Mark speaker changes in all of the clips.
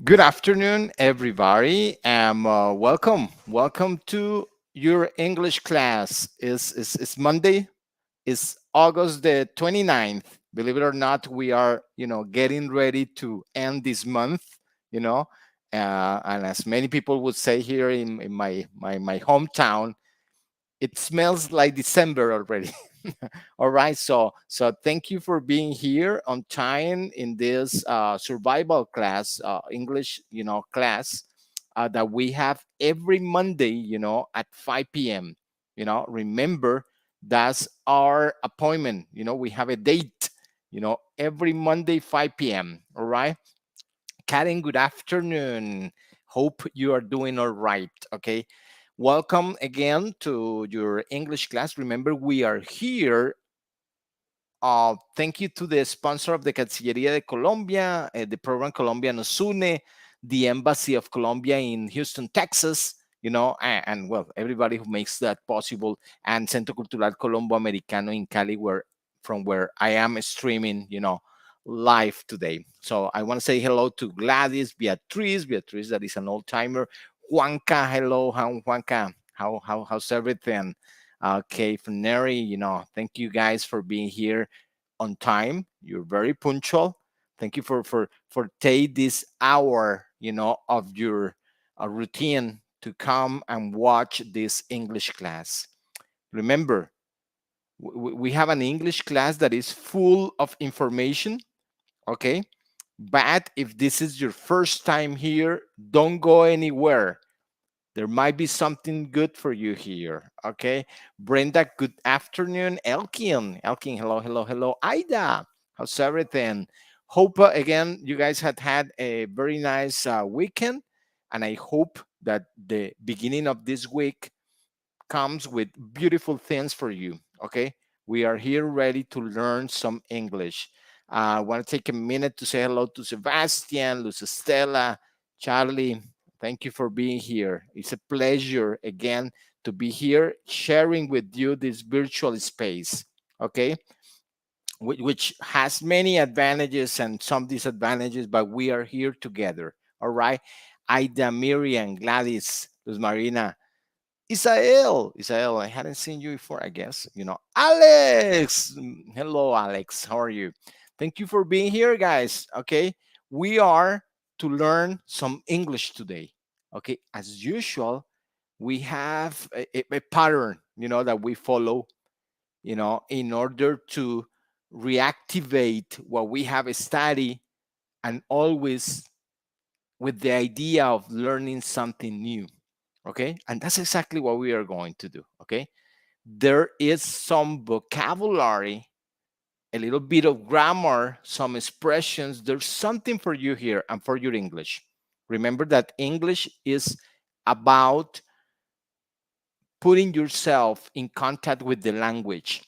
Speaker 1: Good afternoon, everybody, and welcome to your English class. It's Monday. It's August the 29th. Believe it or not, we are getting ready to end this month. You know, and as many people would say here in my hometown, it smells like December already. All right, so thank you for being here on time in this survival class, English, class that we have every Monday, at 5 p.m. Remember that's our appointment. We have a date. Every Monday 5 p.m. All right. Karen, good afternoon. Hope you are doing all right. Okay. Welcome again to your English class. Remember, we are here. Thank you to the sponsor of the Cancillería de Colombia, the program Colombia Nos Une, the Embassy of Colombia in Houston, Texas, and well, everybody who makes that possible, and Centro Cultural Colombo Americano in Cali, from where I am streaming, live today. So I want to say hello to Gladys, Beatriz, that is an old timer. Juanca, hello, Juanca. How's everything? Okay, Neri, thank you guys for being here on time. You're very punctual. Thank you for take this hour, of your routine to come and watch this English class. Remember, we have an English class that is full of information. Okay, but if this is your first time here, don't go anywhere. There might be something good for you here. Okay. Brenda, good afternoon. Elkin, hello. Ida, how's everything? Hope again you guys had a very nice weekend. And I hope that the beginning of this week comes with beautiful things for you. Okay. We are here ready to learn some English. I want to take a minute to say hello to Sebastian, Luz Estela, Charlie. Thank you for being here. It's a pleasure again to be here sharing with you this virtual space. Okay. Which has many advantages and some disadvantages, but we are here together. All right. Ida, Miriam, Gladys, Luz Marina, Isael, I hadn't seen you before, I guess. Alex. Hello, Alex. How are you? Thank you for being here, guys. Okay. We are to learn some English today. Okay. As usual, we have a pattern, that we follow, in order to reactivate what we have studied and always with the idea of learning something new. Okay. And that's exactly what we are going to do. Okay. There is some vocabulary, a little bit of grammar, some expressions. There's something for you here and for your English. Remember that English is about putting yourself in contact with the language.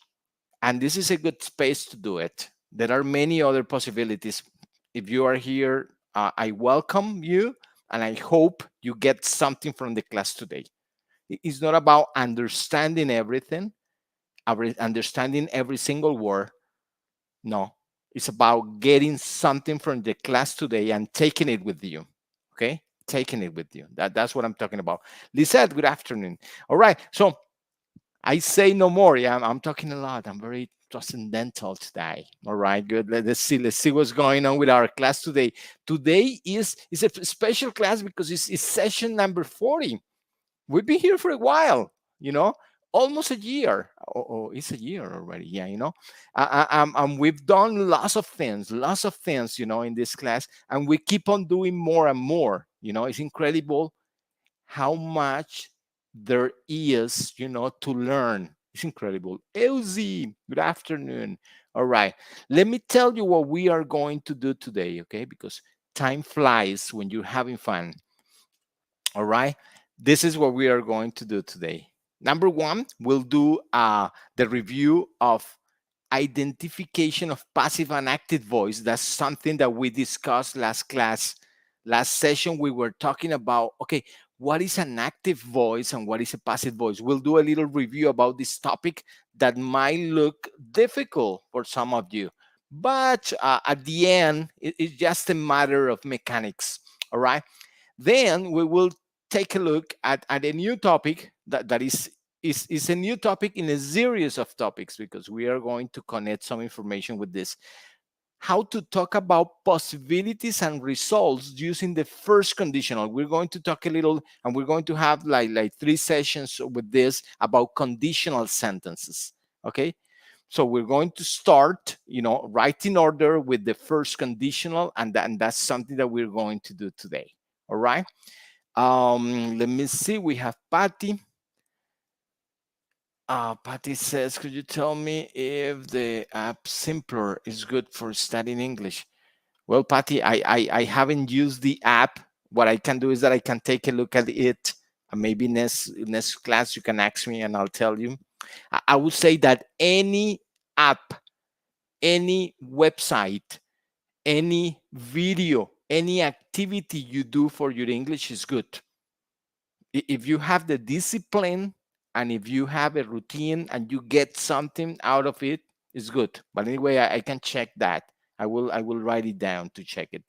Speaker 1: And this is a good space to do it. There are many other possibilities. If you are here, I welcome you and I hope you get something from the class today. It's not about understanding everything, understanding every single word. No, it's about getting something from the class today and taking it with you. Okay, taking it with you. That's what I'm talking about. Lisette, good afternoon. All right, so I say no more. Yeah, I'm talking a lot. I'm very transcendental today. All right, good. Let's see what's going on with our class today. Today is a special class because it's session number 40. We've been here for a while, you know, almost a year. Oh, it's a year already. Yeah, we've done lots of things, in this class, and we keep on doing more and more. It's incredible how much there is, to learn. It's incredible. Elsie, good afternoon. All right, let me tell you what we are going to do today, okay? Because time flies when you're having fun. All right. This is what we are going to do today. Number one, we'll do the review of identification of passive and active voice. That's something that we discussed last class. Last session, we were talking about, okay, what is an active voice and what is a passive voice? We'll do a little review about this topic that might look difficult for some of you. But at the end, it's just a matter of mechanics. All right. Then we will take a look at a new topic that is a new topic in a series of topics, because we are going to connect some information with this. How to talk about possibilities and results using the first conditional. We're going to talk a little, and we're going to have like 3 sessions with this about conditional sentences. Okay. So we're going to start, right in order with the first conditional, and that's something that we're going to do today. All right. Let me see. We have Patty. Patty says, could you tell me if the app Simpler is good for studying English? Well, Patty, I haven't used the app. What I can do is that I can take a look at it. And maybe next class you can ask me and I'll tell you. I would say that any app, any website, any video, any activity you do for your English is good. If you have the discipline and if you have a routine and you get something out of it, it's good. But anyway, I can check that. I will write it down to check it.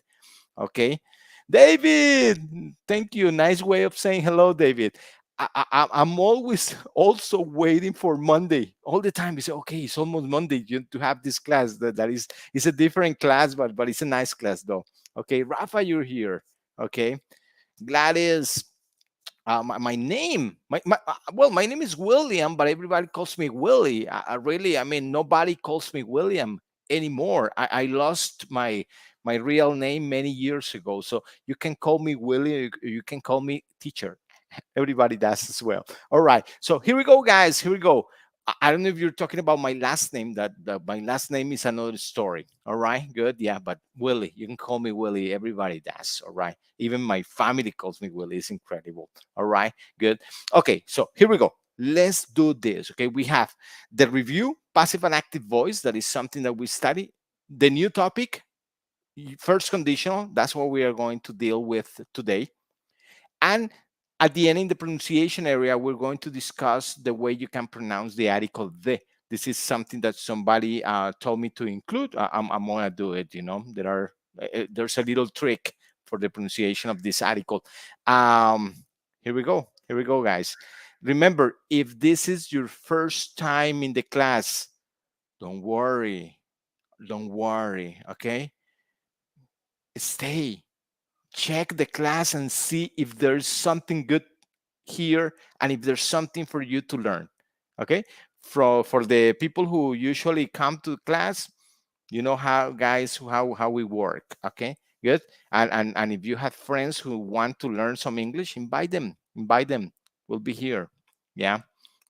Speaker 1: Okay. David, thank you. Nice way of saying hello, David. I'm always also waiting for Monday all the time. We say, okay, it's almost Monday to have this class. That is, it's a different class, but it's a nice class though. Okay, Rafa, you're here. Okay, Gladys, my name, well, my name is William, but everybody calls me Willie. Really, I mean, nobody calls me William anymore. I lost my real name many years ago, so you can call me Willie. You can call me teacher. Everybody does as well. All right, so here we go, guys. Here we go. I don't know if you're talking about my last name. That my last name is another story. All right, good. Yeah, but Willie, you can call me Willie. Everybody does. All right, even my family calls me Willie. It's incredible. All right, good. Okay, so here we go. Let's do this. Okay, we have the review, passive and active voice. That is something that we study. The new topic, first conditional. That's what we are going to deal with today. And at the end, in the pronunciation area, we're going to discuss the way you can pronounce the article the. This is something that somebody told me to include. I'm going to do it. There's a little trick for the pronunciation of this article. Here we go. Here we go, guys. Remember, if this is your first time in the class, don't worry. Don't worry. Okay. Stay, check the class and see if there's something good here and if there's something for you to learn. Okay. For the people who usually come to class, you know how, guys, how we work. Okay, good. And if you have friends who want to learn some English, invite them. We'll be here. Yeah.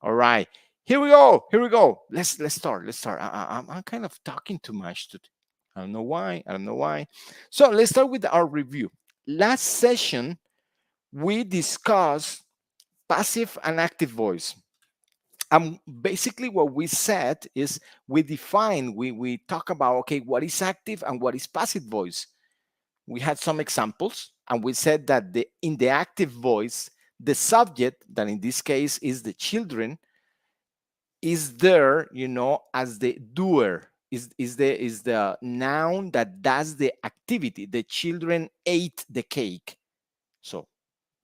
Speaker 1: All right, here we go. Let's start. I'm kind of talking too much today. I don't know why. So let's start with our review. Last session we discussed passive and active voice. Basically what we said is we talk about, okay, what is active and what is passive voice. We had some examples and we said that in the active voice, the subject, that in this case is the children, is there, as the doer, is the noun that does the activity. The children ate the cake. So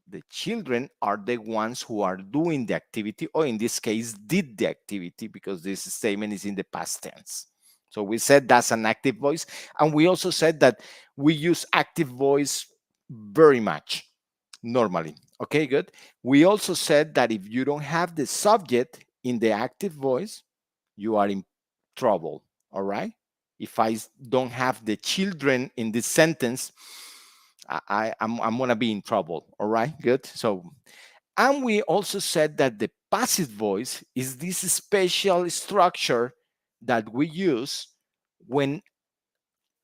Speaker 1: the children are the ones who are doing the activity, or in this case, did the activity, because this statement is in the past tense. So we said that's an active voice. And we also said that we use active voice very much normally. Okay, good. We also said that if you don't have the subject in the active voice, you are in trouble. All right. If I don't have the children in this sentence, I'm gonna be in trouble. All right, good. So, and we also said that the passive voice is this special structure that we use when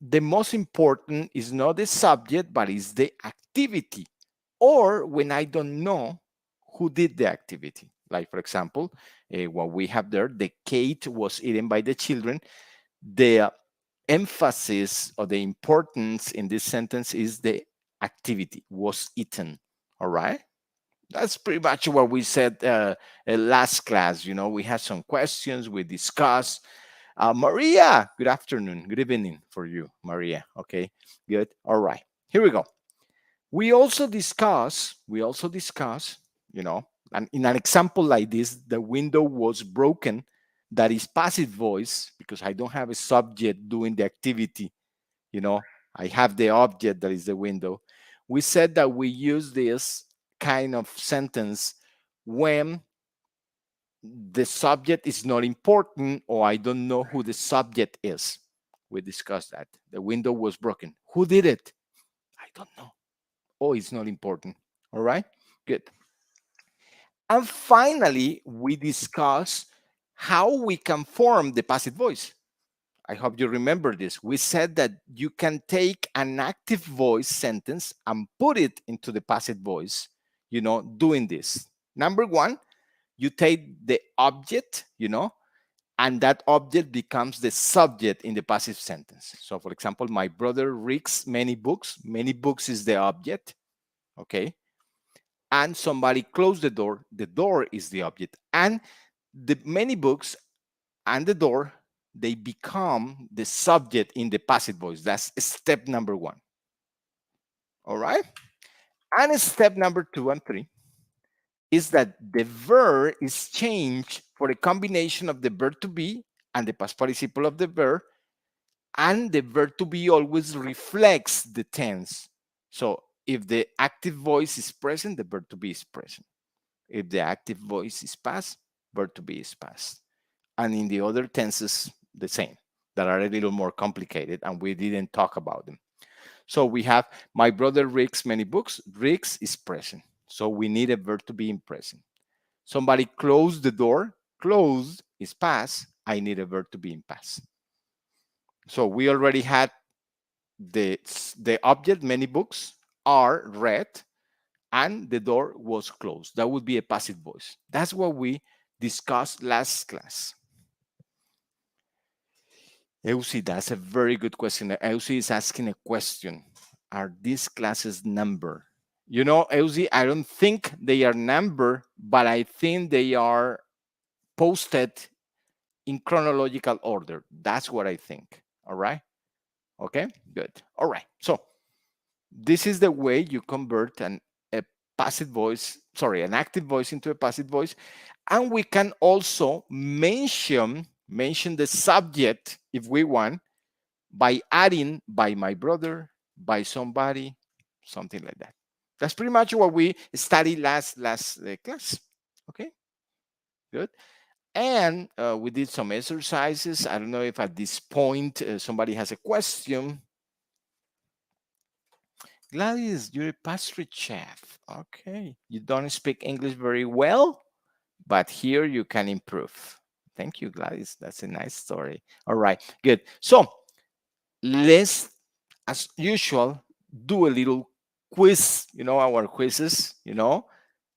Speaker 1: the most important is not the subject, but is the activity, or when I don't know who did the activity. Like, for example, what we have there, the cake was eaten by the children. The emphasis or the importance in this sentence is the activity was eaten. All right. That's pretty much what we said last class. We had some questions we discussed. Maria, good afternoon. Good evening for you, Maria. Okay, good. All right. Here we go. We also discuss, you know, and in an example like this, the window was broken. That is passive voice because I don't have a subject doing the activity, you know, I have the object that is the window. We said that we use this kind of sentence when the subject is not important or I don't know who the subject is. We discussed that. The window was broken. Who did it? I don't know. Oh, it's not important. All right, good. And finally, we discuss how we can form the passive voice. I hope you remember this. We said that you can take an active voice sentence and put it into the passive voice, you know, doing this. Number one, you take the object, you know, and that object becomes the subject in the passive sentence. So, for example, my brother reads many books. Many books is the object, okay? And somebody closed the door is the object. And the many books and the door, they become the subject in the passive voice. That's step number one. All right. And step number two and three is that the verb is changed for a combination of the verb to be and the past participle of the verb. And the verb to be always reflects the tense. So if the active voice is present, the verb to be is present. If the active voice is past, verb to be is past. And in the other tenses, the same, that are a little more complicated, and we didn't talk about them. So we have my brother reads many books. Reads is present. So we need a verb to be in present. Somebody closed the door. Closed is past. I need a verb to be in past. So we already had the object, many books are read, and the door was closed. That would be a passive voice. That's what we discussed last class. Eusi, that's a very good question. Eusi is asking a question. Are these classes numbered? You know, Eusi, I don't think they are numbered, but I think they are posted in chronological order. That's what I think. All right. Okay, good. All right. So this is the way you convert a passive voice, sorry, an active voice into a passive voice. And we can also mention the subject if we want by adding by my brother, by somebody, something like that. That's pretty much what we studied last class. Okay, good. And we did some exercises. I don't know if at this point somebody has a question. Gladys, you're a pastry chef. Okay. You don't speak English very well, but here you can improve. Thank you, Gladys. That's a nice story. All right, good. So let's, as usual, do a little quiz. You know, our quizzes, you know.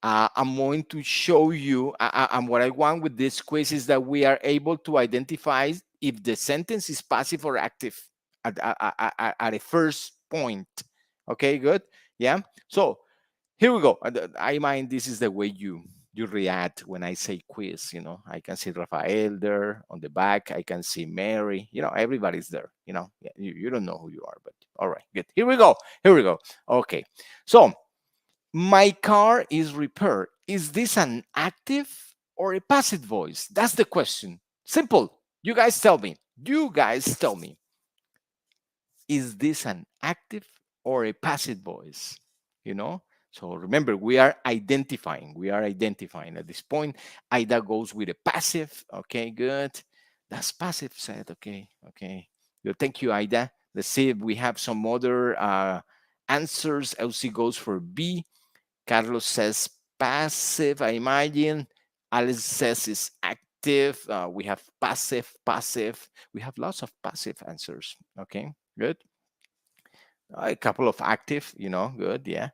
Speaker 1: I'm going to show you, and what I want with this quiz is that we are able to identify if the sentence is passive or active at a first point. Okay, good. Yeah. So here we go. I mind this is the way you react when I say quiz. You know, I can see Rafael there on the back. I can see Mary. You know, everybody's there. You know, yeah, you don't know who you are, but all right, good. Here we go. Here we go. Okay. So my car is repaired. Is this an active or a passive voice? That's the question. Simple. You guys tell me. You guys tell me. Is this an active or a passive voice? You know? So remember, we are identifying. We are identifying at this point. Ida goes with a passive. Okay, good. That's passive said. Okay, okay. Good. Thank you, Ida. Let's see if we have some other answers. Elsie goes for B. Carlos says passive, I imagine. Alice says is active. We have passive, passive. We have lots of passive answers. Okay, good. A couple of active, you know, good, yeah.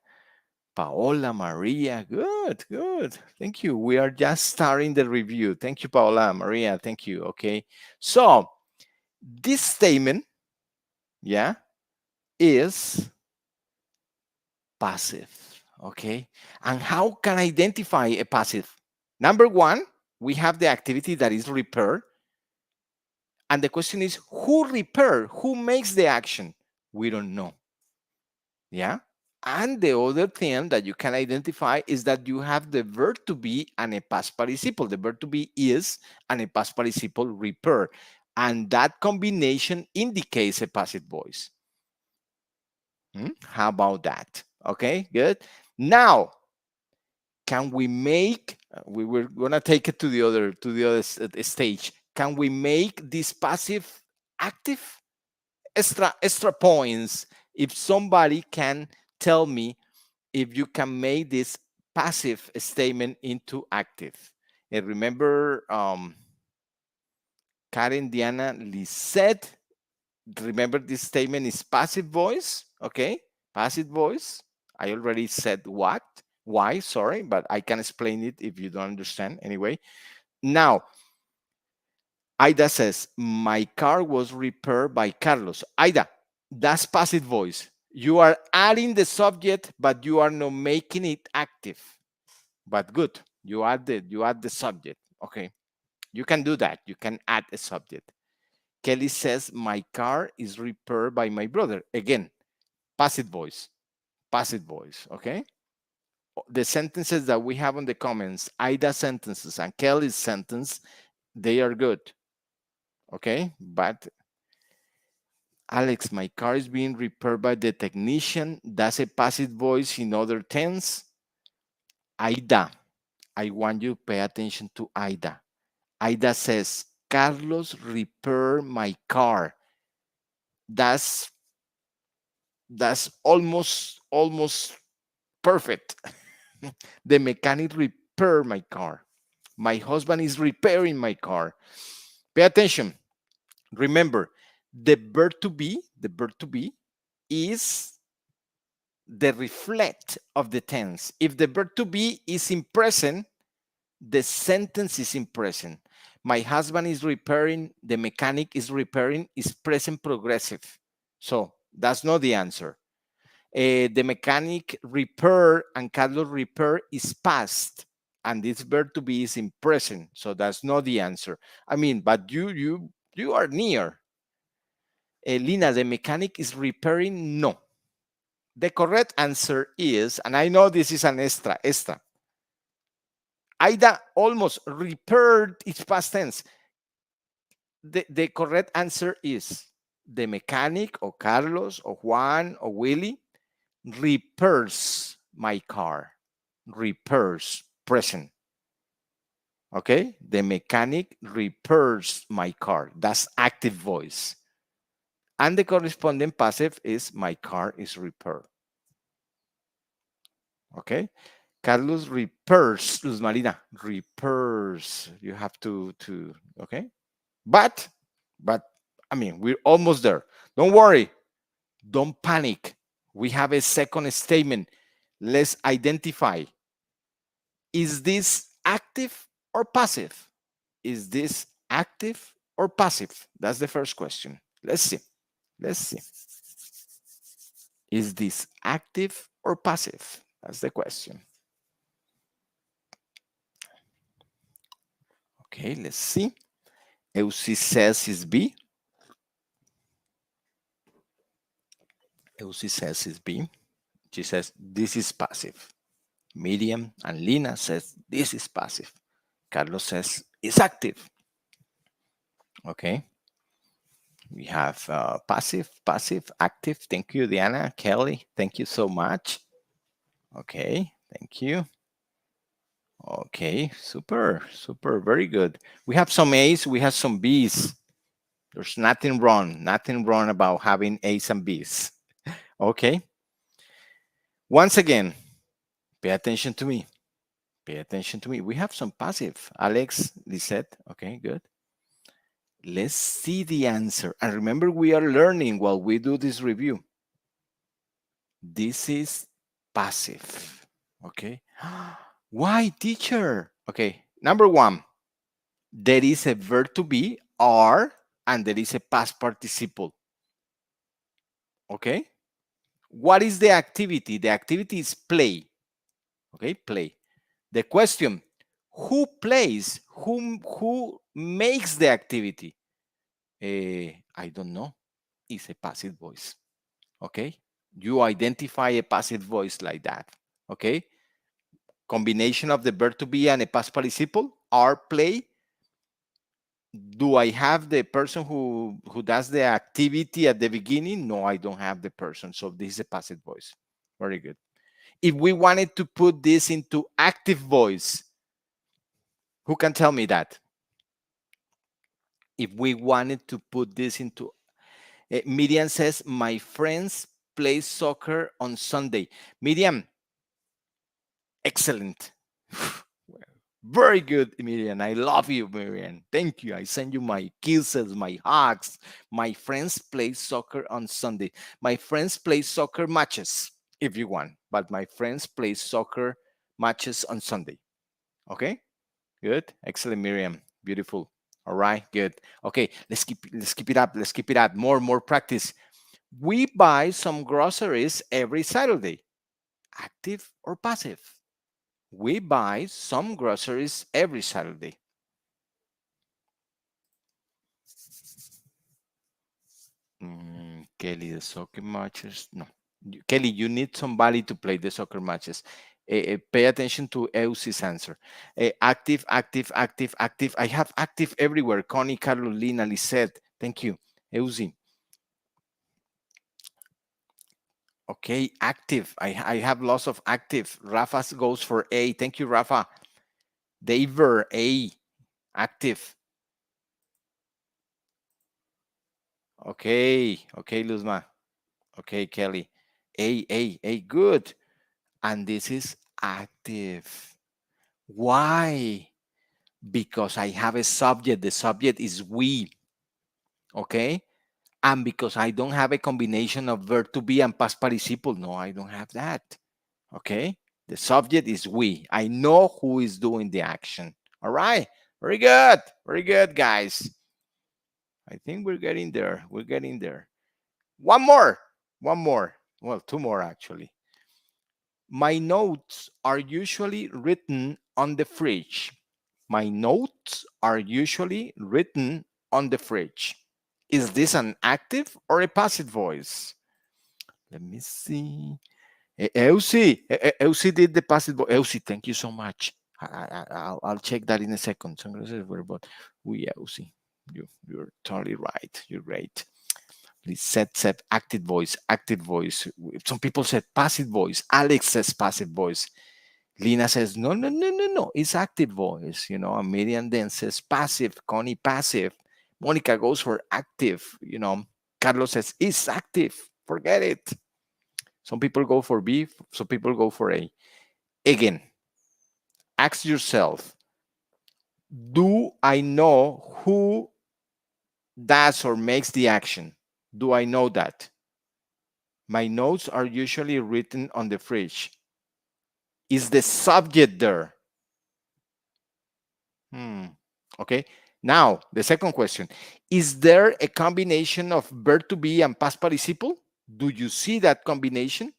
Speaker 1: Paola, Maria, good, good. Thank you. We are just starting the review. Thank you, Paola, Maria, thank you. Okay, so this statement, yeah, is passive. Okay, and how can I identify a passive? Number one, we have the activity that is repair. And the question is, who repair? Who makes the action? We don't know. Yeah. And the other thing that you can identify is that you have the verb to be and a past participle. The verb to be is and a past participle repair. And that combination indicates a passive voice. How about that? Okay, good. Now, can we make, we were gonna take it to the other stage. Can we make this passive active? Extra points if somebody can tell me if you can make this passive statement into active. And remember, Karen, Diana, Lisette, remember this statement is passive voice, okay? Passive voice. I already said what, why, sorry, but I can explain it if you don't understand anyway. Now, Aida says, my car was repaired by Carlos. Aida, that's passive voice. You are adding the subject, but you are not making it active. But good, you add the subject. Okay, you can do that. You can add a subject. Kelly says, my car is repaired by my brother. Again, passive voice. Passive voice. Okay. The sentences that we have on the comments, Ida sentences and Kelly's sentence, they are good. Okay, but Alex, my car is being repaired by the technician. That's a passive voice in other tense. Aida, I want you to pay attention to Aida. Aida says, Carlos repair my car. That's almost perfect. The mechanic repair my car. My husband is repairing my car. Pay attention. Remember, the verb to be is the reflect of the tense. If the verb to be is in present, the sentence is in present. My husband is repairing, the mechanic is repairing, is present progressive. So that's not the answer. The mechanic repair and Carlos repair is past, and this verb to be is in present. So that's not the answer. I mean, but you are near. Lina, the mechanic is repairing. No. The correct answer is, and I know this is an extra. Aida almost repaired its past tense. The correct answer is the mechanic or Carlos or Juan or Willie repairs my car. Repairs, present. Okay? The mechanic repairs my car. That's active voice. And the corresponding passive is my car is repaired. Okay? Carlos repairs, Luz Marina, repairs. You have to okay? But, I mean, we're almost there. Don't worry. Don't panic. We have a second statement. Let's identify. Is this active or passive? Is this active or passive? That's the first question. Let's see. Let's see. Is this active or passive? That's the question. Okay, let's see. Elsie says is B. Elsie says is B. She says this is passive. Miriam and Lina says this is passive. Carlos says it's active. Okay. We have passive, active. Thank you, Diana, Kelly. Thank you so much. Okay, thank you. Okay, super, very good. We have some A's, we have some B's. There's nothing wrong about having A's and B's. Okay. Once again, pay attention to me. Pay attention to me. We have some passive. Alex, Lisette. Okay, good. Let's see the answer. And remember, we are learning while we do this review. This is passive. Okay. Why, teacher? Okay. Number one, there is a verb to be, are, and there is a past participle. Okay. What is the activity? The activity is play. Okay, play. The question, who plays? Who makes the activity? I don't know. It's a passive voice. Okay. You identify a passive voice like that. Okay? Combination of the verb to be and a past participle are play. Do I have the person who does the activity at the beginning? No, I don't have the person. So this is a passive voice. Very good. If we wanted to put this into active voice, who can tell me that? If we wanted to put this into Miriam says, my friends play soccer on Sunday. Miriam, excellent. Very good, Miriam. I love you, Miriam. Thank you. I send you my kisses, my hugs. My friends play soccer on Sunday. My friends play soccer matches if you want, but my friends play soccer matches on Sunday. Okay? Good. Excellent, Miriam. Beautiful. All right, good. Okay, let's keep it up. Let's keep it up. More practice. We buy some groceries every Saturday. Active or passive? We buy some groceries every Saturday. Kelly, the soccer matches. No. Kelly, you need somebody to play the soccer matches. Pay attention to Eusi's answer. Active, active, active, active. I have active everywhere. Connie, Carolina, Lisette. Thank you. Eusi. Okay, active. I have lots of active. Rafa goes for A. Thank you, Rafa. Daver, A. Active. Okay, Luzma. Okay, Kelly. A, good. And this is active. Why? Because I have a subject. The subject is we. Okay? And because I don't have a combination of verb to be and past participle. No, I don't have that. Okay? The subject is we. I know who is doing the action. All right? Very good. Very good, guys. I think we're getting there. We're getting there. One more. One more. Well, two more actually. My notes are usually written on the fridge. My notes are usually written on the fridge. Is this an active or a passive voice? Let me see. Elsie did the passive voice. Elsie, thank you so much. I'll check that in a second. We, Elsie, you're totally right. You're great. Please set active voice, active voice. Some people said passive voice. Alex says passive voice. Lina says, no, it's active voice, and Miriam then says passive, Connie passive. Monica goes for active. Carlos says, it's active, forget it. Some people go for B, some people go for A. Again, ask yourself, do I know who does or makes the action? Do I know that? My notes are usually written on the fridge. Is the subject there? Okay. Now, the second question. Is there a combination of verb to be and past participle? Do you see that combination?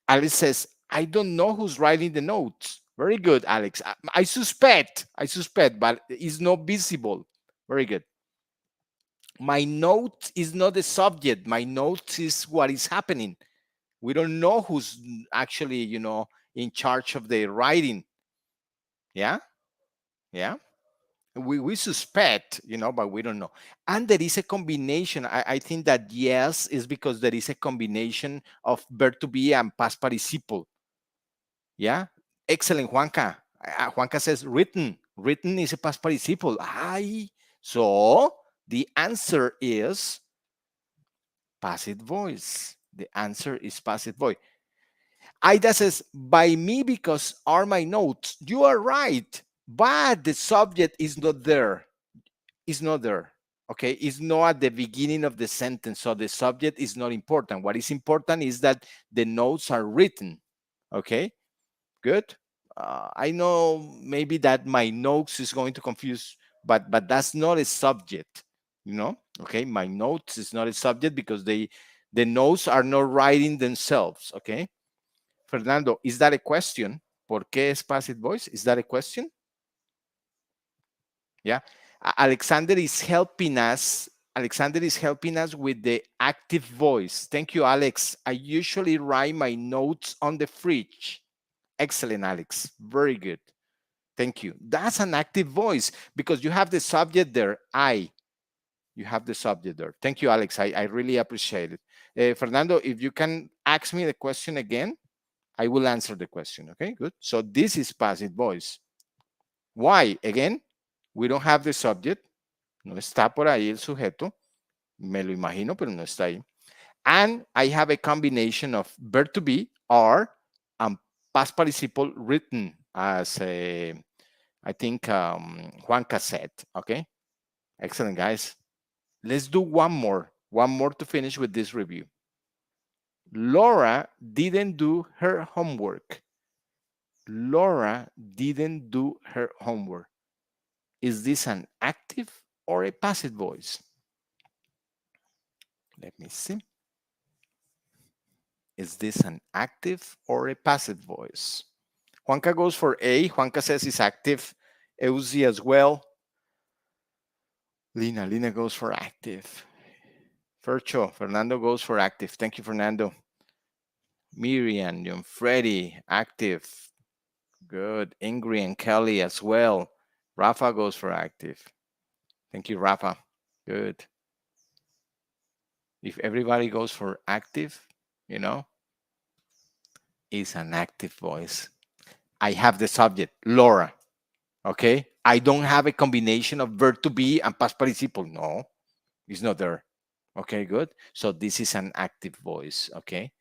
Speaker 1: Alex says, I don't know who's writing the notes. Very good, Alex. I suspect, but it's not visible. Very good. My note is not the subject. My note is what is happening. We don't know who's actually, in charge of the writing. Yeah? Yeah? We suspect, but we don't know. And there is a combination. I think that yes is because there is a combination of verb to be and past participle. Yeah, excellent, Juanca. Juanca says written. Written is a past participle. So the answer is passive voice. The answer is passive voice. Aida says, by me because are my notes. You are right, but the subject is not there. Is not there. Okay, it's not at the beginning of the sentence, so the subject is not important. What is important is that the notes are written. Okay, good. I know maybe that my notes is going to confuse, but that's not a subject. Okay, my notes is not a subject because the notes are not writing themselves. Okay, Fernando, is that a question? ¿Por qué es passive voice? Is that a question? Yeah. Alexander is helping us Alexander is helping us with the active voice. Thank you, Alex. I usually write my notes on the fridge. Excellent, Alex. Very good. Thank you. That's an active voice because you have the subject there. I. You have the subject there. Thank you, Alex. I really appreciate it. Fernando, if you can ask me the question again, I will answer the question. Okay, good. So this is passive voice. Why? Again, we don't have the subject. No está por ahí el sujeto. Me lo imagino, pero no está ahí. And I have a combination of verb to be, are, and past participle written as I think Juanca said. Okay, excellent, guys. Let's do one more to finish with this review. Laura didn't do her homework. Laura didn't do her homework. Is this an active or a passive voice? Let me see. Is this an active or a passive voice? Juanca goes for A. Juanca says it's active. Eusi as well. Lina goes for active. Fercho, Fernando goes for active. Thank you, Fernando. Miriam, John Freddy, active. Good. Ingrid and Kelly as well. Rafa goes for active. Thank you, Rafa. Good. If everybody goes for active, you know, it's an active voice. I have the subject, Laura. Okay. I don't have a combination of verb to be and past participle. No, it's not there. Okay, good. So this is an active voice. Okay.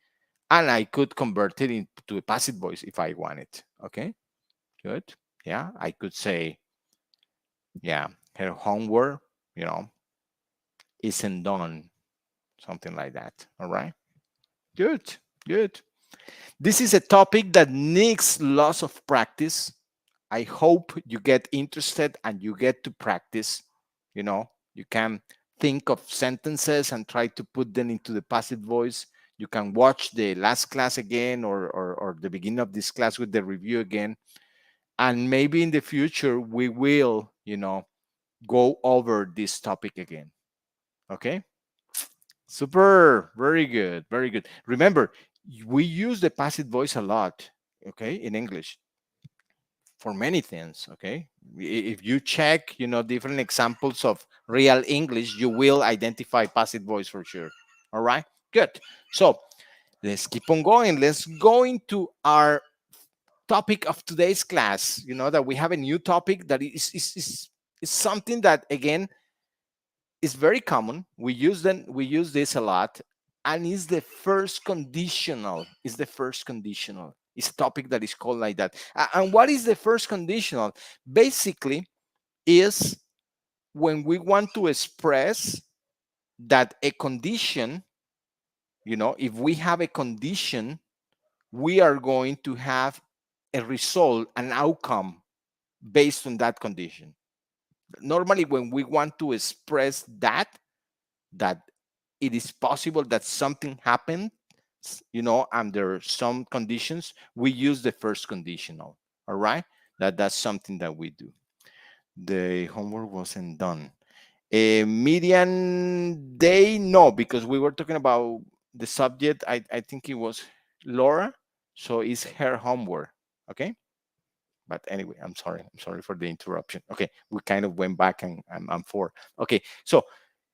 Speaker 1: And I could convert it into a passive voice if I wanted. Okay, good. Yeah, I could say, yeah, her homework, you know, isn't done. Something like that. All right. Good. Good. This is a topic that needs lots of practice. I hope you get interested and you get to practice. You know, you can think of sentences and try to put them into the passive voice. You can watch the last class again or the beginning of this class with the review again. And maybe in the future, we will, you know, go over this topic again. Okay? Super. Very good. Very good. Remember, we use the passive voice a lot, okay, in English for many things, okay? If you check, you know, different examples of real English, you will identify passive voice for sure. All right? Good. So let's keep on going. Let's go into our topic of today's class. You know that we have a new topic that is something that, again, is very common. We use this a lot, and is the first conditional. Is the first conditional. It's a topic that is called like that. And what is the first conditional? Basically, is when we want to express that a condition, you know, if we have a condition, we are going to have a result, an outcome based on that condition. Normally, when we want to express that it is possible that something happened, you know, under some conditions, we use the first conditional. All right, that's something that we do. The homework wasn't done. Median day, no, because we were talking about the subject. I think it was Laura, so it's her homework. Okay. But anyway, I'm sorry for the interruption. Okay, we kind of went back and I'm for. Okay, so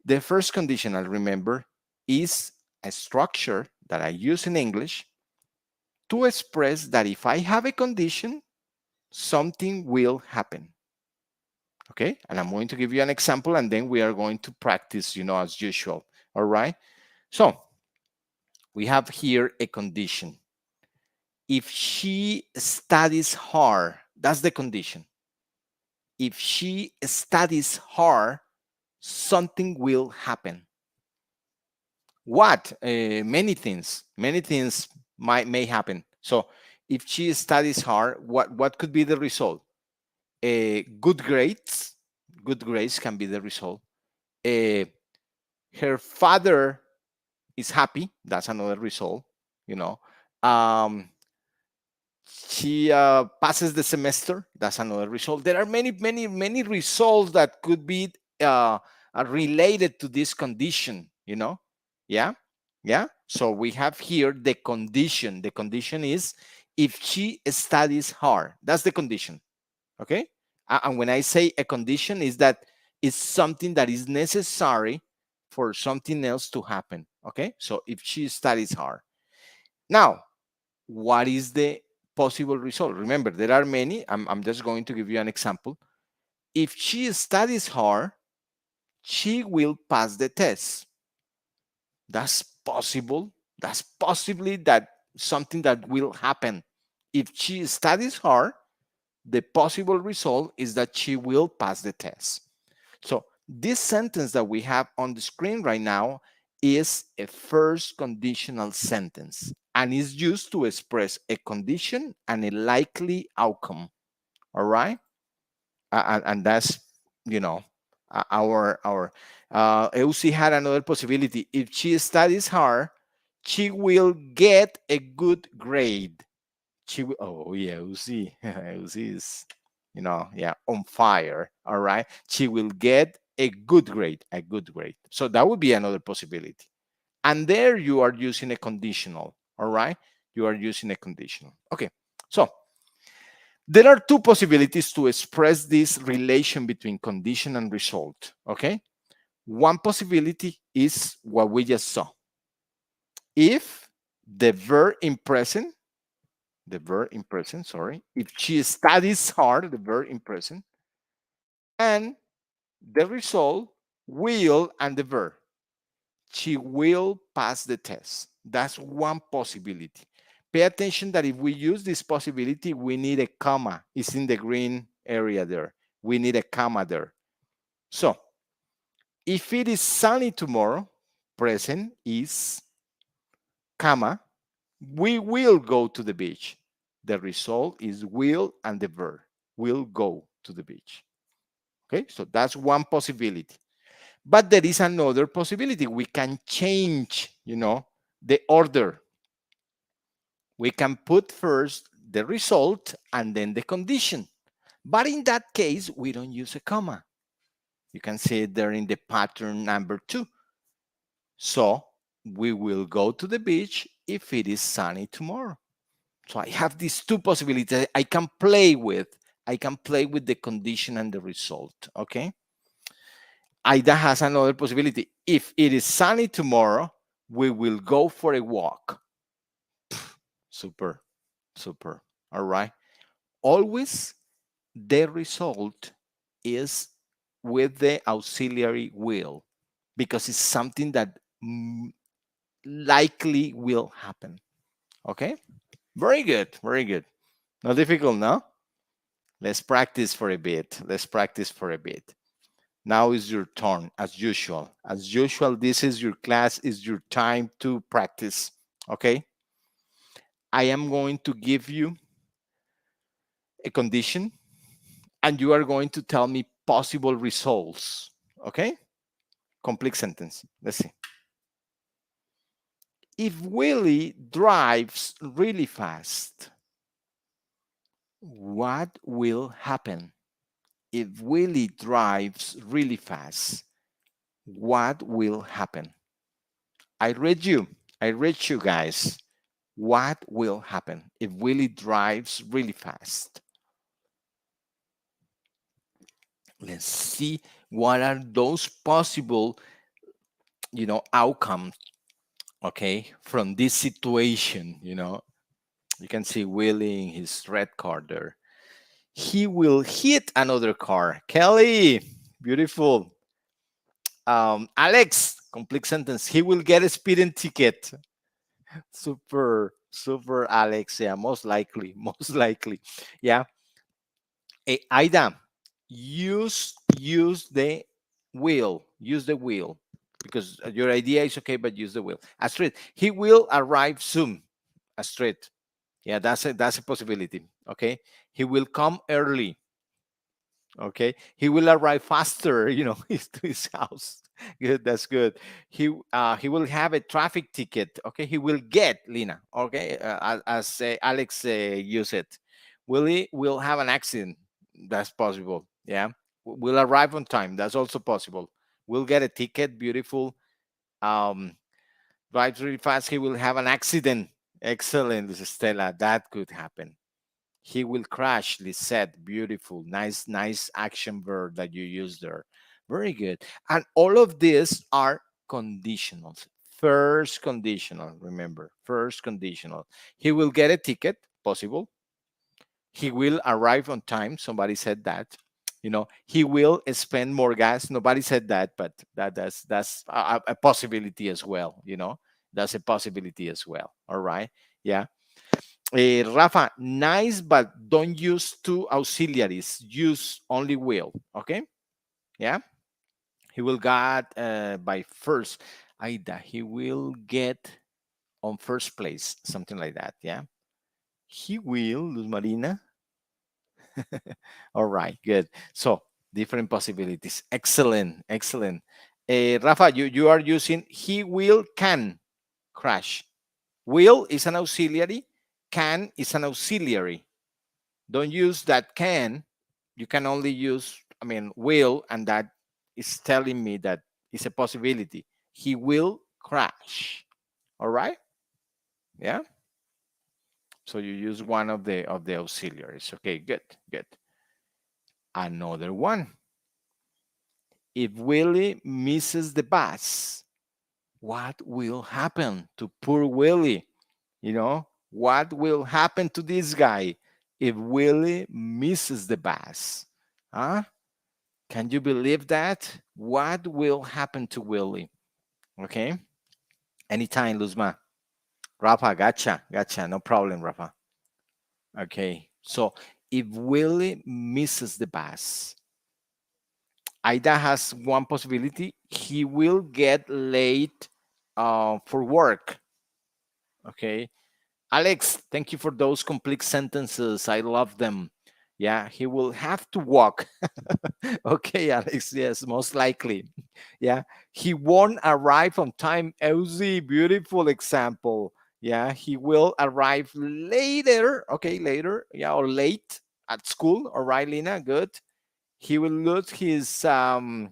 Speaker 1: the first conditional, remember, is a structure that I use in English to express that if I have a condition, something will happen. Okay, and I'm going to give you an example and then we are going to practice, you know, as usual. All right, so we have here a condition. If she studies hard, that's the condition. If she studies hard, something will happen. What? Many things may happen. So if she studies hard, what could be the result? Good grades. Good grades can be the result. Her father is happy. That's another result. You know, she passes the semester. That's another result. There are many results that could be related to this condition, Yeah. Yeah. So we have here the condition. The condition is if she studies hard. That's the condition. Okay. And when I say a condition, is that it's something that is necessary for something else to happen. Okay. So if she studies hard. Now, what is the possible result? Remember, there are many. I'm just going to give you an example. If she studies hard, she will pass the test. That's possible. That's possibly that something that will happen. If she studies hard, the possible result is that she will pass the test. So this sentence that we have on the screen right now is a first conditional sentence and is used to express a condition and a likely outcome. All right. And that's, you know, our Eusi had another possibility. If she studies hard, she will get a good grade. She will, oh yeah, Eusi. Eusi is, yeah, on fire. All right. She will get a good grade, a good grade. So that would be another possibility. And there you are using a conditional. All right. You are using a conditional. Okay. So there are two possibilities to express this relation between condition and result. Okay. One possibility is what we just saw. If the verb in present, sorry, if she studies hard, the verb in present, and the result will and the verb, she will pass the test. That's one possibility. Pay attention that if we use this possibility, we need a comma. It's in the green area there. We need a comma there. So if it is sunny tomorrow, present is, comma, we will go to the beach. The result is will and the verb will go to the beach. Okay, so that's one possibility. But there is another possibility. We can change, the order. We can put first the result and then the condition. But in that case, we don't use a comma. You can see it there in the pattern number 2. So we will go to the beach if it is sunny tomorrow. So I have these two possibilities I can play with. I can play with the condition and the result, okay? Aida has another possibility. If it is sunny tomorrow, we will go for a walk. Super, super. All right. Always the result is with the auxiliary will because it's something that likely will happen. Okay. Very good. Very good. Not difficult, no? Let's practice for a bit. Let's practice for a bit. Now is your turn, as usual. As usual, this is your class, is your time to practice, okay? I am going to give you a condition, and you are going to tell me possible results, okay? Complete sentence. Let's see. If Willie drives really fast, what will happen? If Willie drives really fast, what will happen? I read you guys. What will happen if Willie drives really fast? Let's see what are those possible, outcomes, okay, from this situation, You can see Willie in his red car there. He will hit another car. Kelly, beautiful. Alex, complete sentence. He will get a speeding ticket. Super, super, Alex. Yeah, most likely, most likely. Yeah. Aida, use the will. Use the will because your idea is okay, but use the will. Astrid, he will arrive soon. Astrid, yeah, that's a possibility. Okay, he will come early. Okay, he will arrive faster, to his house. Good, that's good. He will have a traffic ticket. Okay, he will get, Lina. Okay, as Alex used it. Willie will have an accident. That's possible. Yeah, will arrive on time. That's also possible. will get a ticket. Beautiful. Um, drives really fast. He will have an accident. Excellent, Stella. That could happen. He will crash, Lisette. Beautiful. Nice, nice action verb that you use there. Very good. And all of these are conditionals. First conditional, remember, first conditional. He will get a ticket, possible. He will arrive on time. Somebody said that. He will spend more gas. Nobody said that, but that's a possibility as well. That's a possibility as well. All right. Yeah. Rafa, nice, but don't use two auxiliaries. Use only will. Okay. Yeah. He will get by first. Aida, he will get on first place. Something like that. Yeah. He will, Luz Marina. All right, good. So different possibilities. Excellent, excellent. Rafa, you are using he will can crash. Will is an auxiliary. Can is an auxiliary. Don't use that can. You can only use, will, and that is telling me that it's a possibility. He will crash. All right. Yeah. So you use one of the auxiliaries. Okay, good, good. Another one. If Willie misses the bus, what will happen to poor Willie? What will happen to this guy if Willie misses the bus? Huh? Can you believe that? What will happen to Willie? Okay. Anytime, Luzma. Rafa, gotcha. No problem, Rafa. Okay. So if Willie misses the bus, Aida has one possibility. He will get late for work. Okay. Alex, thank you for those complete sentences. I love them. Yeah, he will have to walk. Okay, Alex. Yes, most likely. Yeah, he won't arrive on time. Ozzy, beautiful example. Yeah, he will arrive later. Okay, later. Yeah, or late at school. All right, Lina. Good. He will lose his Thomas,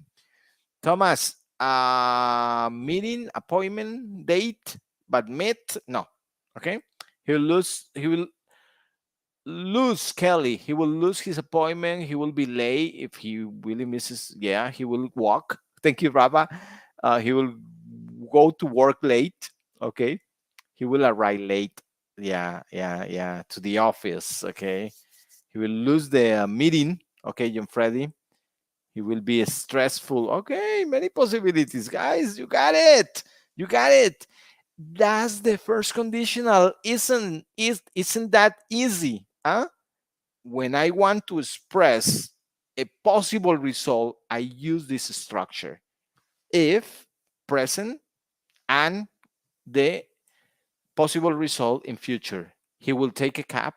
Speaker 1: meeting, appointment, date, but meet, no. Okay. He will lose Kelly. He will lose his appointment. He will be late if he really misses. Yeah, he will walk. Thank you, Rava. He will go to work late. Okay. He will arrive late. Yeah. To the office. Okay. He will lose the meeting. Okay, John Freddy. He will be stressful. Okay, many possibilities, guys. You got it. You got it. That's the first conditional. Isn't that easy? Huh? When I want to express a possible result, I use this structure. If present and the possible result in future. He will take a cab.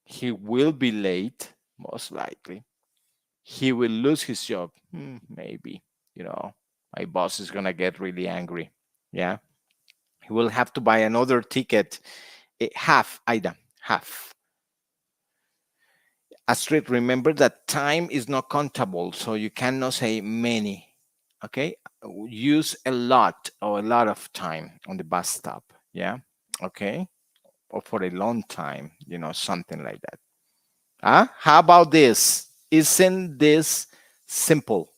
Speaker 1: He will be late, most likely. He will lose his job. Maybe, my boss is going to get really angry. Yeah. He will have to buy another ticket. Half, Ida, half. Astrid, remember that time is not countable, so you cannot say many. Okay. Use a lot or a lot of time on the bus stop. Yeah. Okay. Or for a long time, something like that. How about this? Isn't this simple?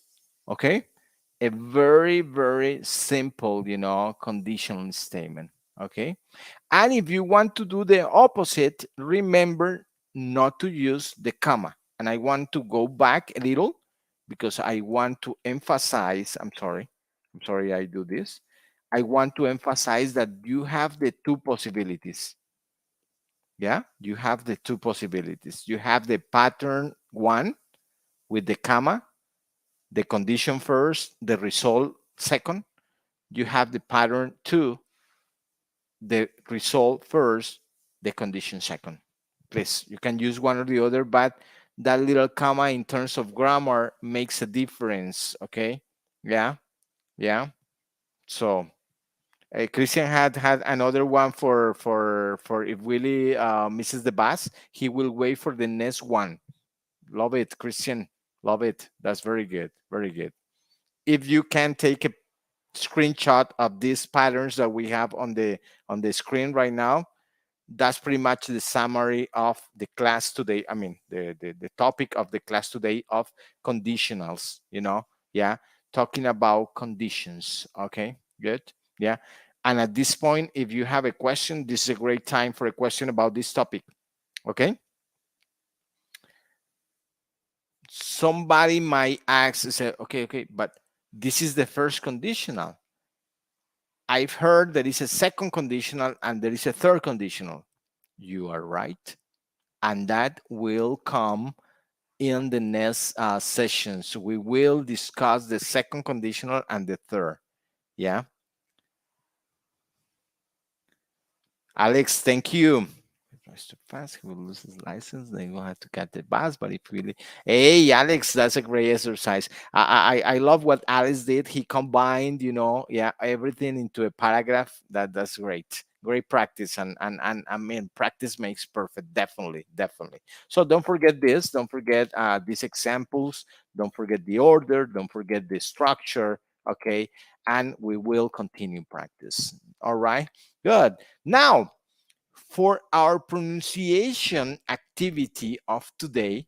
Speaker 1: Okay. A very, very simple, conditional statement. Okay. And if you want to do the opposite, remember not to use the comma. And I want to go back a little because I want to emphasize, I'm sorry I do this. I want to emphasize that you have the two possibilities. Yeah, you have the two possibilities. You have the pattern one with the comma, the condition first, the result second. You have the pattern two, the result first, the condition second. Please, you can use one or the other, but that little comma in terms of grammar makes a difference. Okay. Yeah. Yeah. So Christian had another one for if Willie misses the bus, he will wait for the next one. Love it, Christian. Love it. That's very good. Very good. if you can take a screenshot of these patterns that we have on the screen right now, that's pretty much the summary of the class today. I mean, the topic of the class today of conditionals, yeah, talking about conditions. Okay, good. Yeah. And at this point, if you have a question, this is a great time for a question about this topic. Okay. Somebody might ask, say, okay, but this is the first conditional. I've heard there is a second conditional and there is a third conditional. You are right. And that will come in the next sessions. We will discuss the second conditional and the third. Yeah. Alex, thank you. Tries too fast, he will lose his license. Then he will have to get the bus. But if really, hey, Alex, that's a great exercise. I love what Alex did. He combined, yeah, everything into a paragraph. That's great. Great practice, and I mean, practice makes perfect. Definitely, definitely. So don't forget this. Don't forget these examples. Don't forget the order. Don't forget the structure. Okay, and we will continue practice. All right. Good. Now, for our pronunciation activity of today,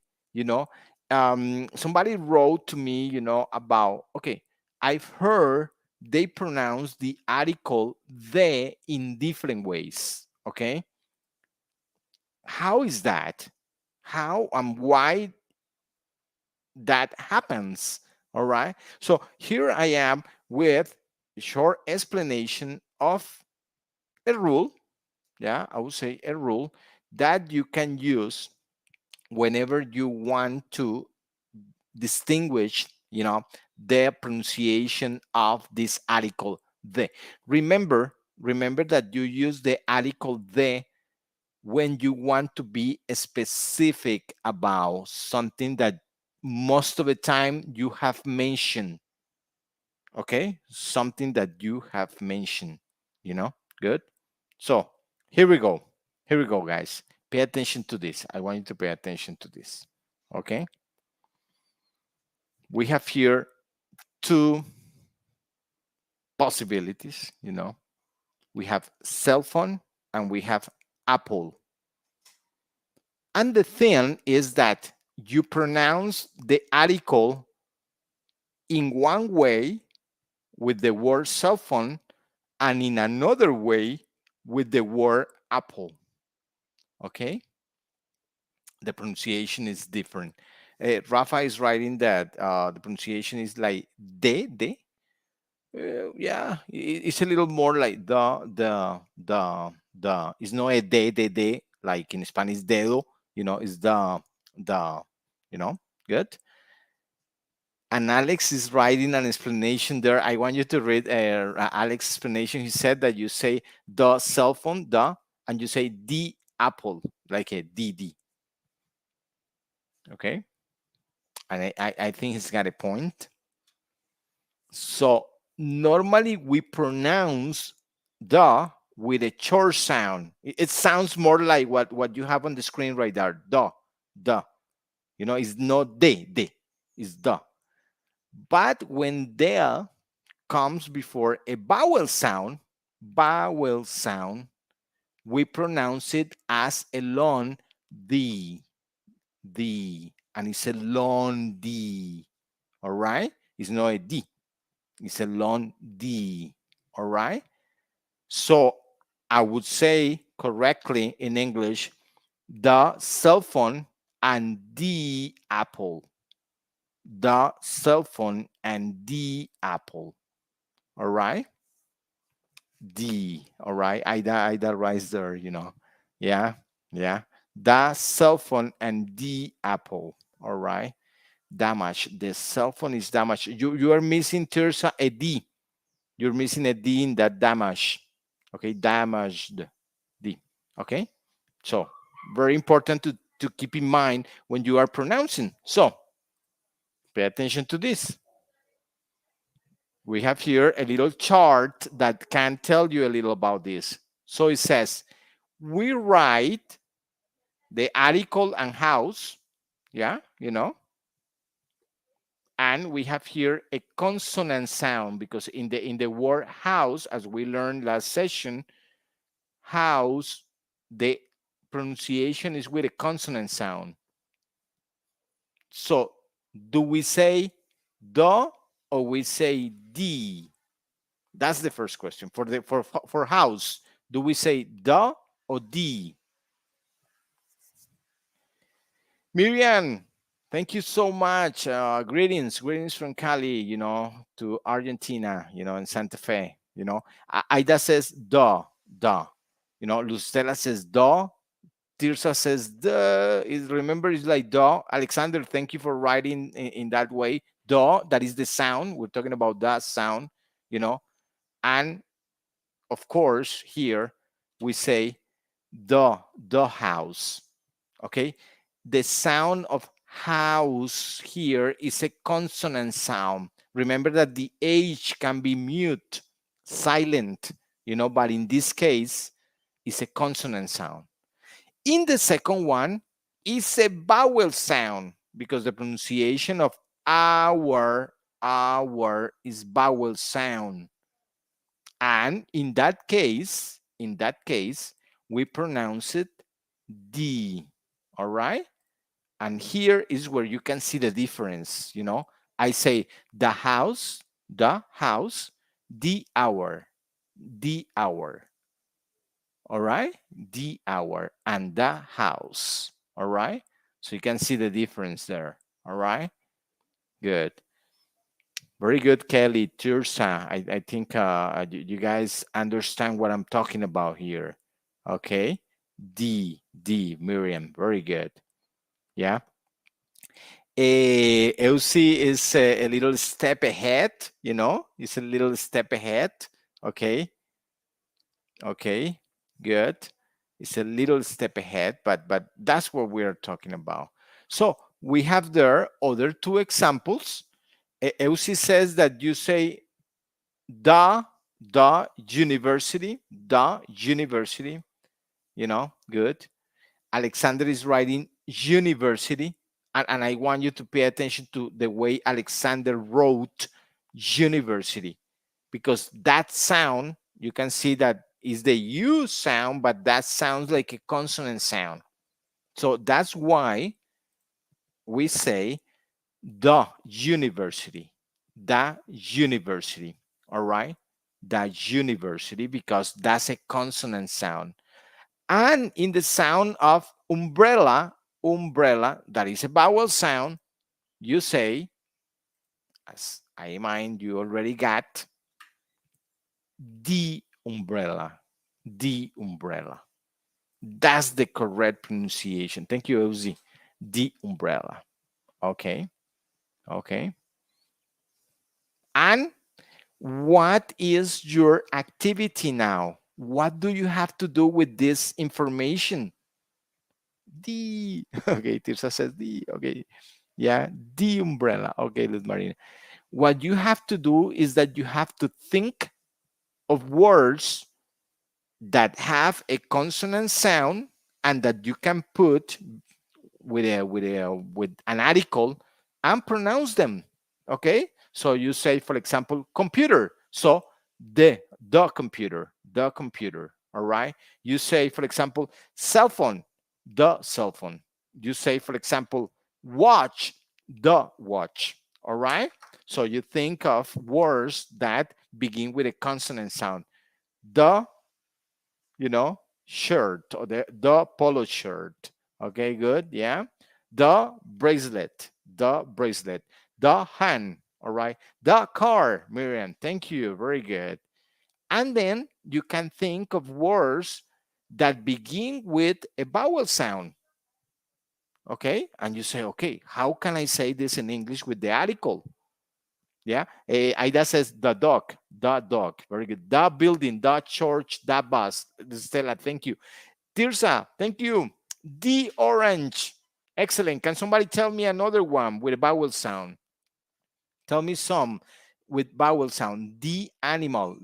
Speaker 1: somebody wrote to me, about, okay, I've heard they pronounce the article they in different ways. Okay. How is that? How and why that happens? All right. So here I am with a short explanation of a rule. Yeah, I would say a rule that you can use whenever you want to distinguish, the pronunciation of this article the. Remember that you use the article the when you want to be specific about something that most of the time you have mentioned. Okay, something that you have mentioned. Good. So here we go. Here we go, guys. Pay attention to this. I want you to pay attention to this. Okay. We have here two possibilities. We have cell phone and we have Apple. And the thing is that you pronounce the article in one way with the word cell phone and in another way with the word Apple. Okay. The pronunciation is different. Rafa is writing that the pronunciation is like de. Yeah, it's a little more like the. It's not a de, like in Spanish dedo. It's the. You know, good. And Alex is writing an explanation there. I want you to read Alex's explanation. He said that you say the cell phone, and you say the apple, like a DD. Okay. And I think he's got a point. So normally we pronounce the with a short sound. It sounds more like what you have on the screen right there. The. It's not de. It's the. But when there comes before a vowel sound, we pronounce it as a long the, and it's a long D. All right, it's not a D. It's a long D. All right. So I would say correctly in English, the cell phone and the apple. The cell phone and the apple. All right. D. All right. Ida writes there, Yeah. Yeah. The cell phone and the apple. All right. Damage. The cell phone is damaged. You are missing, Tirsa, a D. You're missing a D in that damage. Okay, damaged D. Okay, so very important to keep in mind when you are pronouncing. So pay attention to this. We have here a little chart that can tell you a little about this. So it says, we write the article and house, yeah, And we have here a consonant sound because in the word house, as we learned last session, house, the pronunciation is with a consonant sound. So do we say the or we say the? That's the first question. For house, do we say the or the? Miriam, thank you so much. Greetings from Cali, to Argentina, in Santa Fe. Aida says the. Lucela says the. Tirsa says the. Remember, it's like the. Alexander, thank you for writing in that way. The, that is the sound. We're talking about that sound, and of course, here we say the house. Okay, the sound of house here is a consonant sound. Remember that the H can be mute, silent, but in this case, it's a consonant sound. In the second one, it's a vowel sound because the pronunciation of our is vowel sound. And in that case, we pronounce it D. All right. And here is where you can see the difference. I say the house, the hour, the hour. All right. The hour and the house. All right. So you can see the difference there. All right. Good. Very good, Kelly, Tirsa. I think you guys understand what I'm talking about here. Okay. Miriam. Very good. Yeah. Elsie is a little step ahead, it's a little step ahead. Okay. Okay. Good. It's a little step ahead, but that's what we're talking about. So we have there other two examples. Elsie says that you say the university, good. Alexander is writing university, and I want you to pay attention to the way Alexander wrote university, because that sound, you can see that is the U sound, but that sounds like a consonant sound. So that's why we say the university, all right? The university, because that's a consonant sound. And in the sound of umbrella, that is a vowel sound, you say, as I mind you already got, the umbrella, the umbrella. That's the correct pronunciation. Thank you, Ozzy. The umbrella. Okay. Okay. And what is your activity now? What do you have to do with this information? The, okay, Tirsa says the, okay. Yeah, the umbrella. Okay, Luz Marina. What you have to do is that you have to think of words that have a consonant sound and that you can put with an article and pronounce them. Okay, so you say, for example, computer. So the computer, all right. You say, for example, cell phone, the cell phone. You say, for example, watch, the watch. All right. So you think of words that begin with a consonant sound. The, shirt, or the polo shirt. Okay, good. Yeah. The bracelet, the hand. All right. The car, Miriam. Thank you. Very good. And then you can think of words that begin with a vowel sound. Okay. And you say, okay, how can I say this in English with the article? Yeah. Aida says the dog. Very good. The building, the church, the bus. Stella, thank you. Tirsa, thank you. The orange. Excellent. Can somebody tell me another one with a vowel sound? Tell me some with vowel sound. The animal,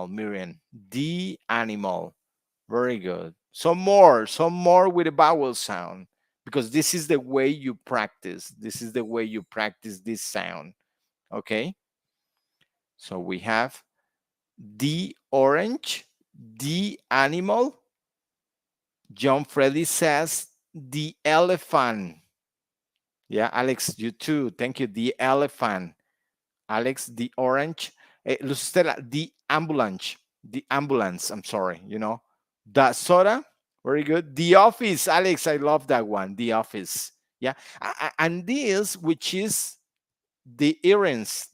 Speaker 1: Miriam. The animal. Very good. Some more with a vowel sound. because this is the way you practice. This is the way you practice this sound. Okay. So we have the orange, the animal. John Freddy says the elephant. Yeah, Alex, you too. Thank you. The elephant. Alex, the orange. Lucistela, the ambulance. The ambulance. I'm sorry. The soda. Very good. The office. Alex, I love that one. The office. Yeah. And this, which is the earrings,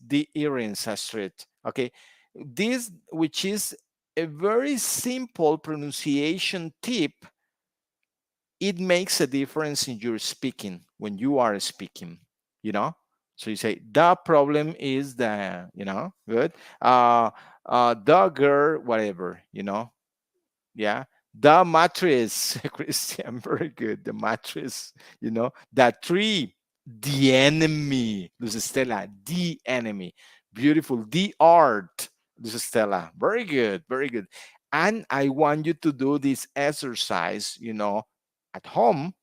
Speaker 1: Astrid. Okay. This, which is a very simple pronunciation tip, it makes a difference in your speaking when you are speaking, you know? So you say, the problem is the, good. The girl, whatever, yeah. The mattress, Christian, very good. The mattress, the tree, the enemy, Luz Estela, the enemy. Beautiful. The art, Luz Estela. Very good, very good. And I want you to do this exercise, at home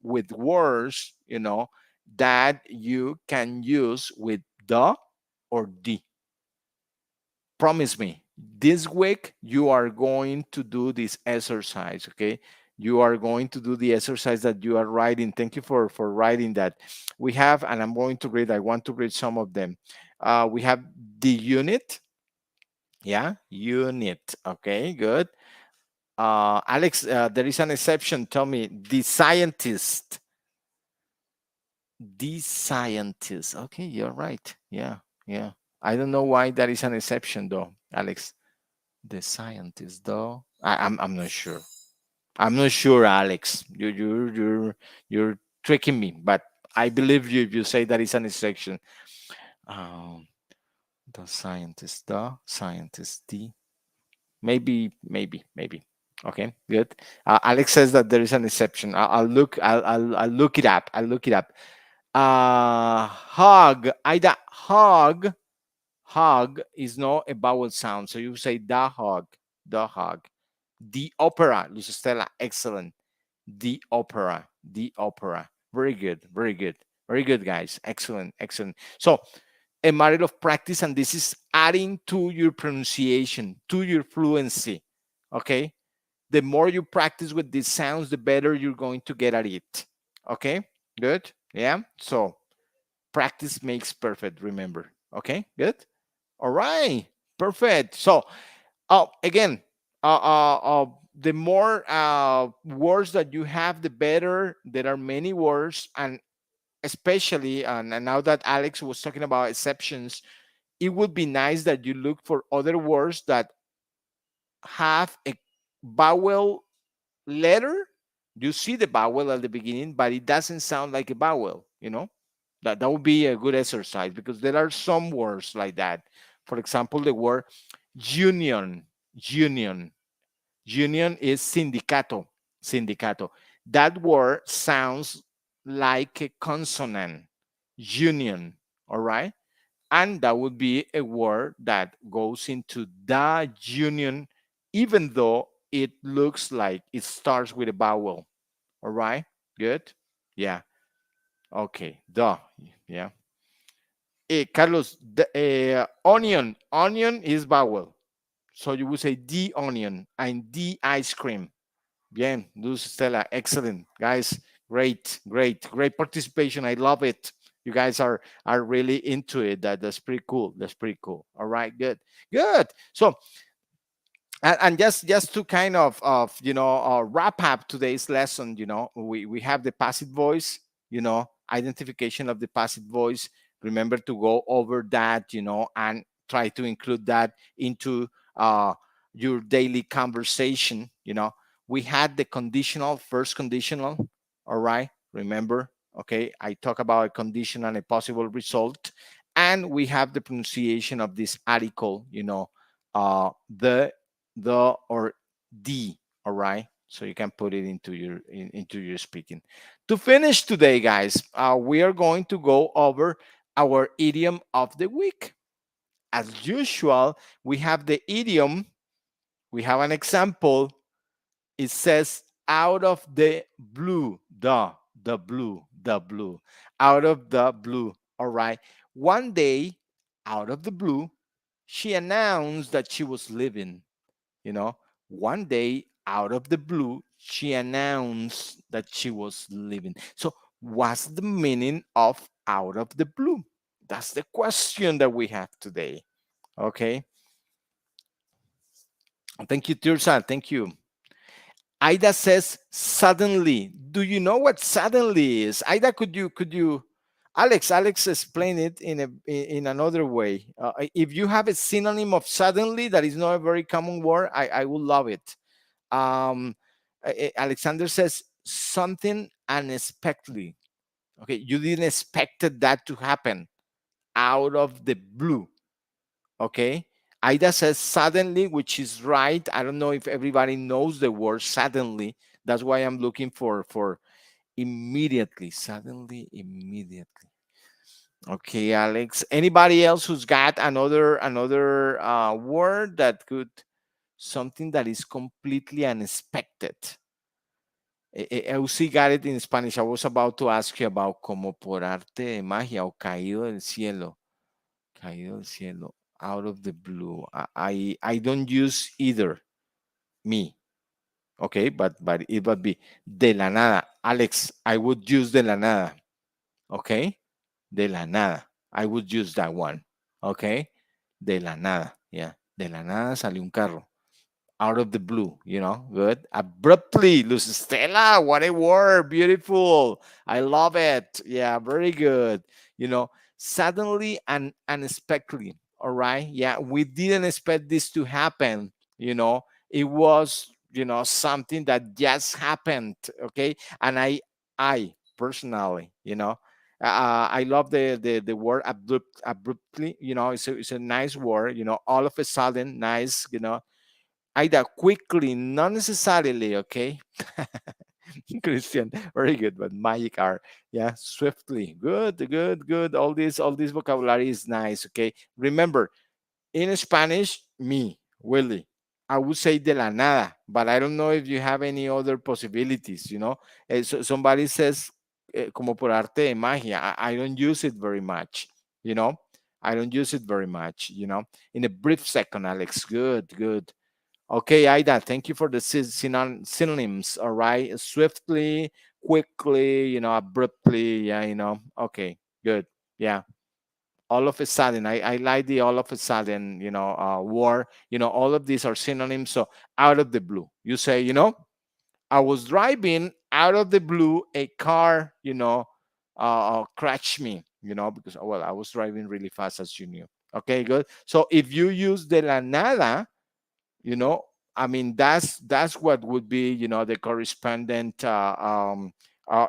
Speaker 1: with words, that you can use with the or the. Promise me, this week you are going to do this exercise, okay? You are going to do the exercise that you are writing. Thank you for writing that. We have, and I'm going to read, I want to read some of them. We have the unit. Yeah, unit. Okay, good. Alex, there is an exception. Tell me, the scientist. The scientist. Okay, you're right. Yeah, yeah. I don't know why that is an exception, though, Alex. The scientist, though. I'm not sure. I'm not sure, Alex. You're tricking me, but I believe you if you say that is an exception. Um, the scientist, the maybe. Okay, good. Alex says that there is an exception. I'll look. I'll look it up. I'll look it up. Hog. Ida. Hog. Hog is not a vowel sound, so you say the hog. The hog. The opera, Luz Estela, excellent. The opera, the opera. Very good, very good, very good, guys. Excellent, excellent. So, a matter of practice, and this is adding to your pronunciation, to your fluency. Okay? The more you practice with these sounds, the better you're going to get at it. Okay? Good? Yeah? So, practice makes perfect, remember. Okay? Good? All right. Perfect. So, again, the more words that you have, the better. There are many words, and especially, and now that Alex was talking about exceptions, it would be nice that you look for other words that have a vowel letter. You see the vowel at the beginning, but it doesn't sound like a vowel, That would be a good exercise because there are some words like that. For example, the word union, union. Union is sindicato, sindicato. That word sounds like a consonant, union, all right? And that would be a word that goes into the union, even though it looks like it starts with a vowel, all right? Good? Yeah. Okay. The. Yeah. Carlos, onion. Onion is vowel. So you would say the onion and the ice cream. Bien, Luz Stella, excellent. Guys, great participation. I love it. You guys are really into it. That's pretty cool. That's pretty cool. All right, good. So and just to kind of wrap up today's lesson, we have the passive voice, identification of the passive voice. Remember to go over that, and try to include that into your daily conversation. We had the conditional, first conditional. All right, remember. Okay, I talk about a condition and a possible result, and we have the pronunciation of this article, the or the. All right, so you can put it into your speaking. To finish today, guys, we are going to go over our idiom of the week. As usual, we have the idiom. We have an example. It says out of the blue. The the blue, out of the blue. All right. One day, out of the blue, she announced that she was leaving. You know, one day, out of the blue, she announced that she was leaving. So, what's the meaning of out of the blue? That's the question that we have today. Okay. Thank you, Tirsa. Thank you. Ida says suddenly. Do you know what suddenly is? Ida, could you Alex explain it in another way. If you have a synonym of suddenly that is not a very common word, I would love it. Um, Alexander says something unexpectedly. Okay, you didn't expect that to happen out of the blue. Okay. Ida says suddenly, which is right. I don't know if everybody knows the word suddenly. That's why I'm looking for immediately. Suddenly, immediately. Okay, Alex. Anybody else who's got another word that could something that is completely unexpected? Uzi got it in Spanish. I was about to ask you about como por arte de magia o caído del cielo. Caído del cielo, out of the blue. I don't use either. Me, okay, but it would be de la nada. Alex, I would use de la nada. Okay, de la nada. I would use that one. Okay, de la nada. Yeah, de la nada salió un carro. Out of the blue, good. Abruptly, Luz Stella, what a word, beautiful. I love it. Yeah, very good. Suddenly and unexpectedly. All right. Yeah, we didn't expect this to happen. It was, something that just happened. Okay. And I personally, I love the word abruptly. It's a nice word. All of a sudden, nice. Either quickly, not necessarily, okay? Christian, very good, but magic are, yeah, swiftly. Good, good, good. All this vocabulary is nice, okay? Remember, in Spanish, me, Willie, I would say de la nada, but I don't know if you have any other possibilities. Somebody says, como por arte de magia. I don't use it very much, you know? I don't use it very much. In a brief second, Alex. Good, good. Okay, Aida, thank you for the synonyms. All right, swiftly, quickly, abruptly. Yeah, Okay, good. Yeah, all of a sudden, I like the all of a sudden, war. All of these are synonyms. So out of the blue, you say, I was driving out of the blue, a car, crashed me. Because well, I was driving really fast, as you knew. Okay, good. So if you use de la nada, you know I mean, that's what would be, the correspondent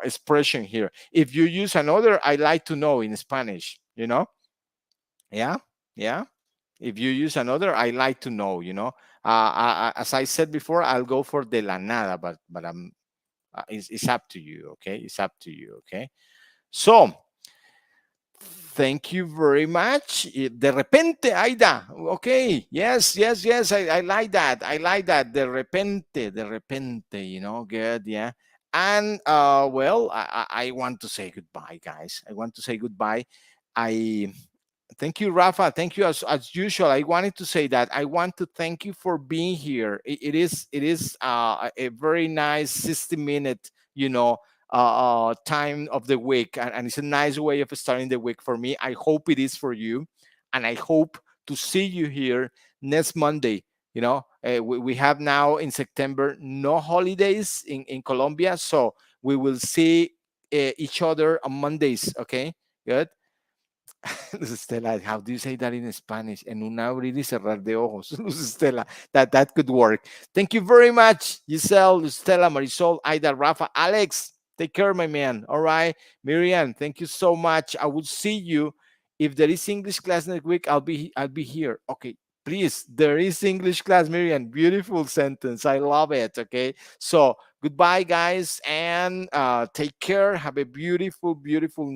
Speaker 1: expression here. If you use another, I like to know in Spanish, yeah, yeah. If you use another, I like to know, as I said before, I'll go for de la nada, but it's up to you. Okay, it's up to you. Okay, so thank you very much. De repente, Aida. Okay. Yes, yes, yes. I like that. I like that. De repente, good. Yeah. And well, I want to say goodbye, guys. I want to say goodbye. I Thank you, Rafa. Thank you as usual. I wanted to say that I want to thank you for being here. It is a very nice 60-minute, time of the week, and it's a nice way of starting the week for me. I hope it is for you, and I hope to see you here next Monday. We have now in September no holidays in Colombia, so we will see each other on Mondays. Okay, good. Luz Estela, how do you say that in Spanish? En un abrir y cerrar de ojos. Luz Estela, that could work. Thank you very much, Giselle, Luz Estela, Marisol, Aida, Rafa, Alex. Take care, my man. All right, Miriam, thank you so much. I will see you if there is English class next week. I'll be here. Okay, please. There is English class, Miriam. Beautiful sentence. I love it. Okay, so goodbye, guys, and take care. Have a beautiful, beautiful